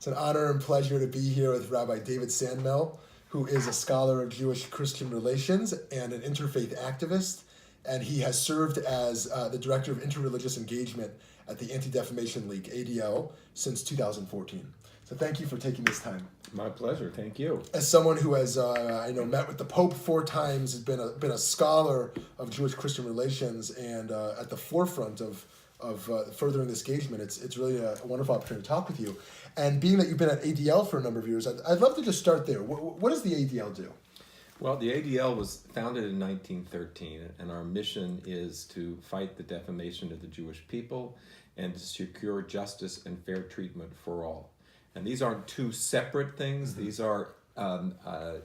It's an honor and pleasure to be here with Rabbi David Sandmel, who is a scholar of Jewish-Christian relations and an interfaith activist, and he has served as the Director of Interreligious Engagement at the Anti-Defamation League, ADL, since 2014. So thank you for taking this time. My pleasure, thank you. As someone who has, met with the Pope 4 times, has been a scholar of Jewish-Christian relations, and at the forefront of furthering this engagement, it's really a wonderful opportunity to talk with you. And being that you've been at ADL for a number of years, I'd love to just start there. What does the ADL do? Well, the ADL was founded in 1913, and our mission is to fight the defamation of the Jewish people and to secure justice and fair treatment for all. And these aren't two separate things. Mm-hmm. These are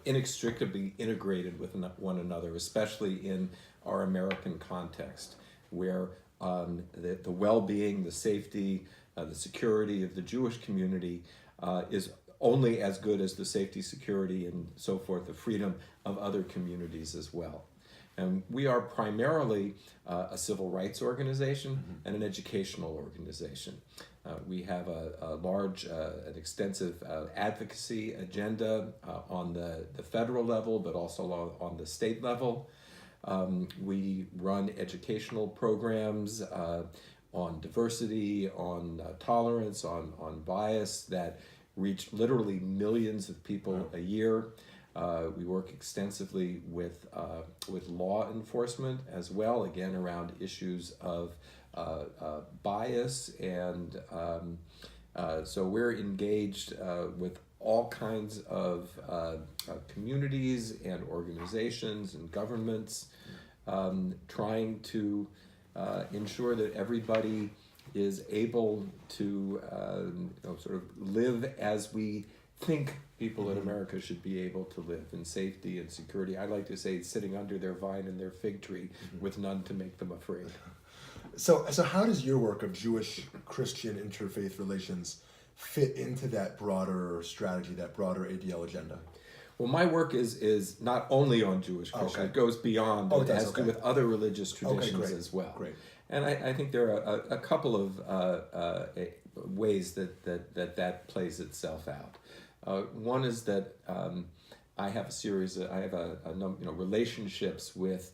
inextricably integrated with one another, especially in our American context, where the well-being, the safety, the security of the Jewish community is only as good as the safety, security, and so forth, the freedom of other communities as well. And we are primarily a civil rights organization mm-hmm. and an educational organization. We have a large and extensive advocacy agenda on the federal level, but also on the state level. We run educational programs on diversity, on tolerance, on bias that reach literally millions of people a year. We work extensively with law enforcement as well, again around issues of bias, and so we're engaged with all kinds of communities and organizations and governments, trying to ensure that everybody is able to sort of live as we think people in America should be able to live, in safety and security. I like to say sitting under their vine and their fig tree with none to make them afraid. So how does your work of Jewish-Christian interfaith relations fit into that broader strategy, that broader ADL agenda? Well, my work is not only on Jewish Christian. Okay. It goes beyond. It has to do with other religious traditions as well. Great. And I think there are a couple of ways that plays itself out. One is that I have a series. I have a number, relationships with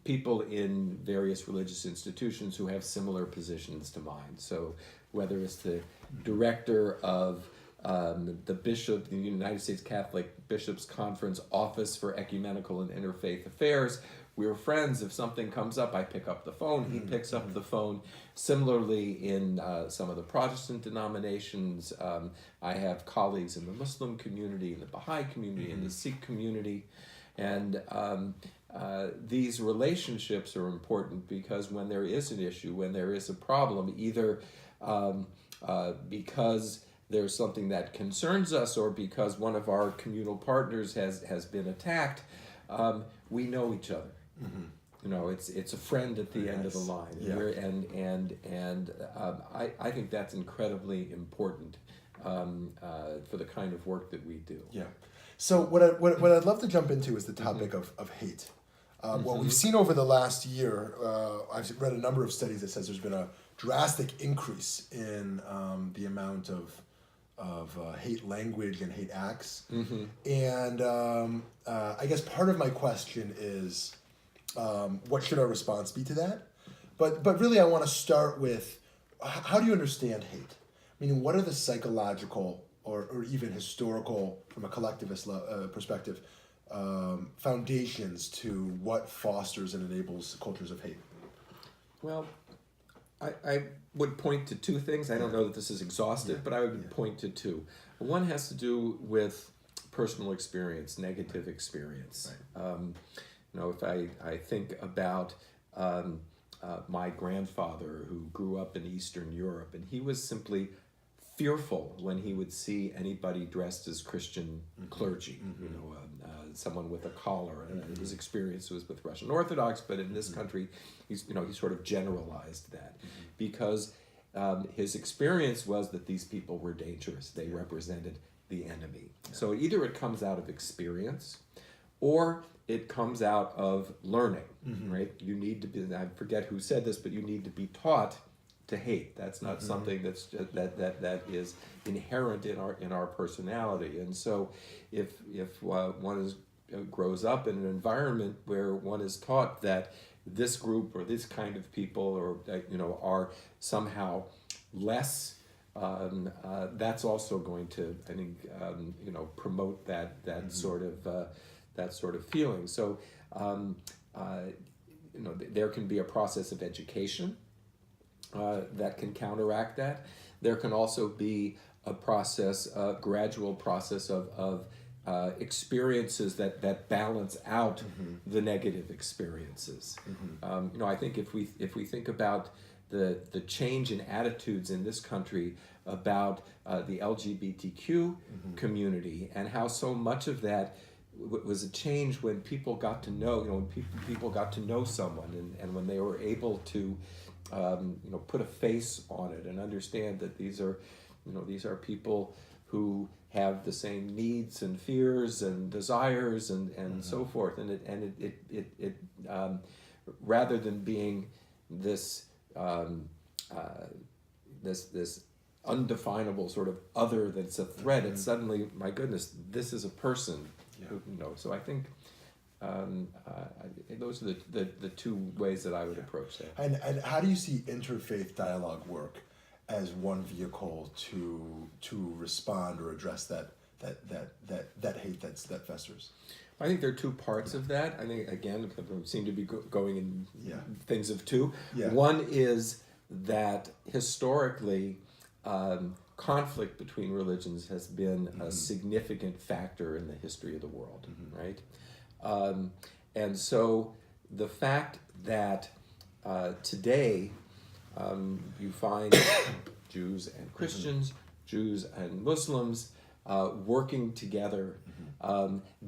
people in various religious institutions who have similar positions to mine. So whether it's the director of the United States Catholic Bishops' Conference Office for Ecumenical and Interfaith Affairs, we're friends. If something comes up, I pick up the phone, he picks up the phone. Similarly, in some of the Protestant denominations, I have colleagues in the Muslim community, in the Baha'i community, in the Sikh community. And these relationships are important because when there is an issue, when there is a problem, either because there's something that concerns us or because one of our communal partners has been attacked, we know each other. Mm-hmm. It's a friend at the end of the line. Yeah. I think that's incredibly important for the kind of work that we do. Yeah. So what I'd love to jump into is the topic of hate. What we've seen over the last year, I've read a number of studies that says there's been a drastic increase in the amount of hate language and hate acts. Mm-hmm. And I guess part of my question is, what should our response be to that? But really I want to start with, how do you understand hate? Meaning, what are the psychological or even historical, from a collectivist perspective, foundations to what fosters and enables cultures of hate? Well, I would point to two things. I don't know that this is exhaustive, but I would point to two. One has to do with personal experience, negative experience. Right. If I think about my grandfather who grew up in Eastern Europe, and he was simply fearful when he would see anybody dressed as Christian clergy, someone with a collar, and his experience was with Russian Orthodox, but in this country, he sort of generalized that because his experience was that these people were dangerous. They represented the enemy. So either it comes out of experience, or it comes out of learning, right? You need to be, I forget who said this, but you need to be taught to hate. That's not something that's that is inherent in our personality. And so, if one grows up in an environment where one is taught that this group or this kind of people or are somehow less, that's also going to, I think, promote that sort of feeling. So there can be a process of education that can counteract that. There can also be a gradual process of experiences that balance out the negative experiences. I think if we think about the change in attitudes in this country about the LGBTQ community and how so much of that was a change when people got to know, when people got to know someone and when they were able to put a face on it and understand that these are people who have the same needs and fears and desires and so forth, and it rather than being this this undefinable sort of other that's a threat, it's suddenly, my goodness, this is a person. So I think those are the two ways that I would approach that. And how do you see interfaith dialogue work as one vehicle to respond or address that hate that festers? I think there are two parts of that. I think, again, we seem to be going in things of two. Yeah. One is that historically, conflict between religions has been a significant factor in the history of the world, right? And so the fact that today you find Jews and Christians, Jews and Muslims working together,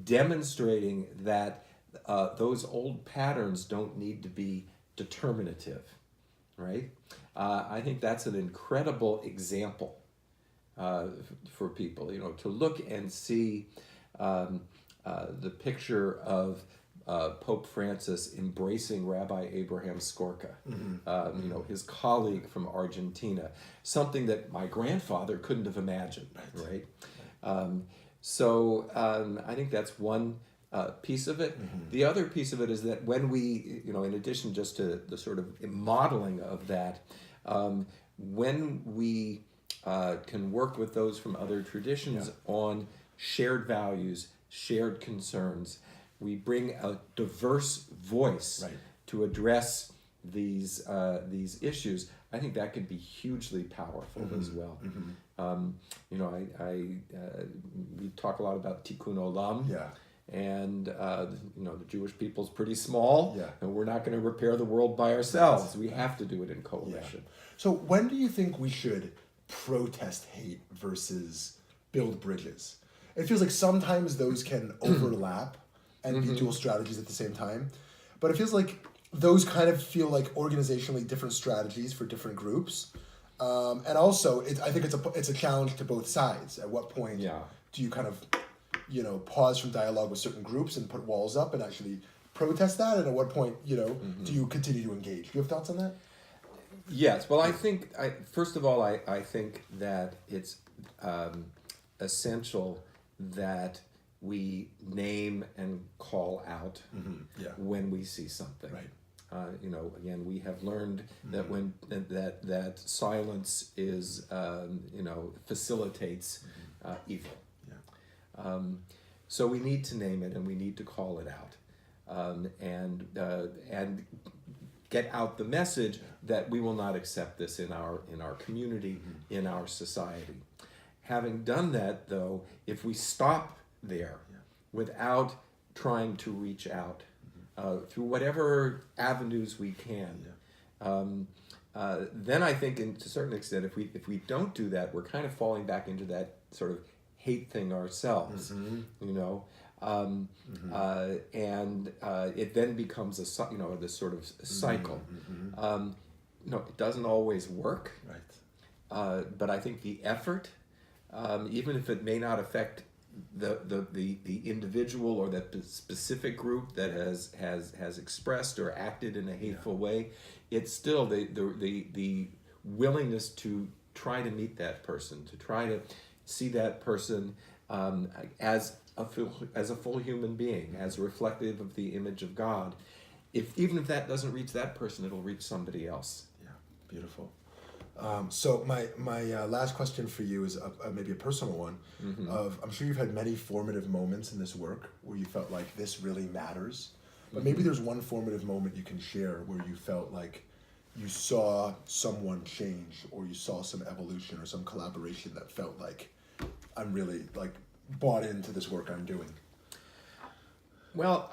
demonstrating that those old patterns don't need to be determinative, right? I think that's an incredible example for people, to look and see the picture of Pope Francis embracing Rabbi Abraham Skorka, his colleague from Argentina, something that my grandfather couldn't have imagined, right? So I think that's one piece of it. The other piece of it is that when we, in addition just to the sort of modeling of that, when we can work with those from other traditions on shared values, shared concerns, we bring a diverse voice to address these issues. I think that could be hugely powerful as well. We talk a lot about tikkun olam. And the Jewish people's pretty small, and we're not going to repair the world by ourselves. We have to do it in coalition. So when do you think we should protest hate versus build bridges? It feels like sometimes those can overlap and be dual strategies at the same time, but it feels like those kind of feel like organizationally different strategies for different groups. And also, I think it's a challenge to both sides. At what point do you kind of pause from dialogue with certain groups and put walls up and actually protest that? And at what point, do you continue to engage? Do you have thoughts on that? Yes. Well, I think, first of all, I think that it's essential that we name and call out when we see something. Right. Again, we have learned that when that silence is, facilitates evil. So we need to name it and we need to call it out, and get out the message that we will not accept this in our community, in our society. Having done that, though, if we stop there without trying to reach out through whatever avenues we can, then I think, to a certain extent, if we don't do that, we're kind of falling back into that sort of hate thing ourselves, and it then becomes this sort of cycle. It doesn't always work, right? But I think the effort, even if it may not affect the individual or that specific group that has expressed or acted in a hateful way, it's still the willingness to try to meet that person, to try to see that person as a full human being, as reflective of the image of God. Even if that doesn't reach that person, it'll reach somebody else. Yeah, beautiful. So my last question for you is maybe a personal one. I'm sure you've had many formative moments in this work where you felt like this really matters, but maybe there's one formative moment you can share where you felt like you saw someone change, or you saw some evolution or some collaboration that felt like, I'm really like bought into this work I'm doing. Well,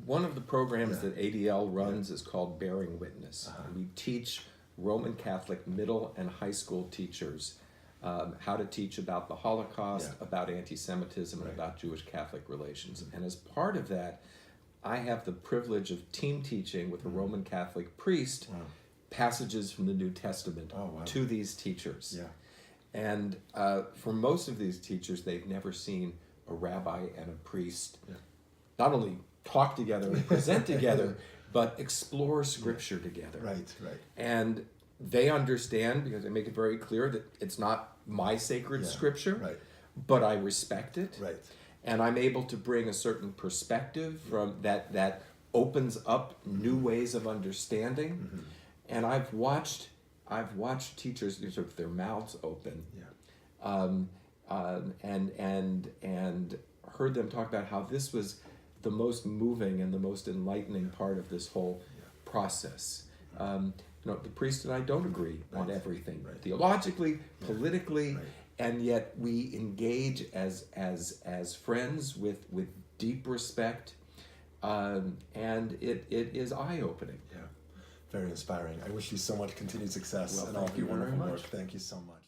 one of the programs that ADL runs is called Bearing Witness. And we teach Roman Catholic middle and high school teachers how to teach about the Holocaust, about anti-Semitism, and about Jewish-Catholic relations. And as part of that, I have the privilege of team teaching with a Roman Catholic priest passages from the New Testament to these teachers. And for most of these teachers, they've never seen a rabbi and a priest not only talk together and present together, but explore Scripture together. Right. And they understand, because they make it very clear that it's not my sacred Scripture, but I respect it. And I'm able to bring a certain perspective from that opens up new ways of understanding. And I've watched teachers with their mouths open, and heard them talk about how this was the most moving and the most enlightening part of this whole process. The priest and I don't agree on everything, theologically, politically, and yet we engage as friends with deep respect, and it is eye-opening. Very inspiring. I wish you so much continued success Well, and all thank of your you very wonderful work. much. Thank you so much.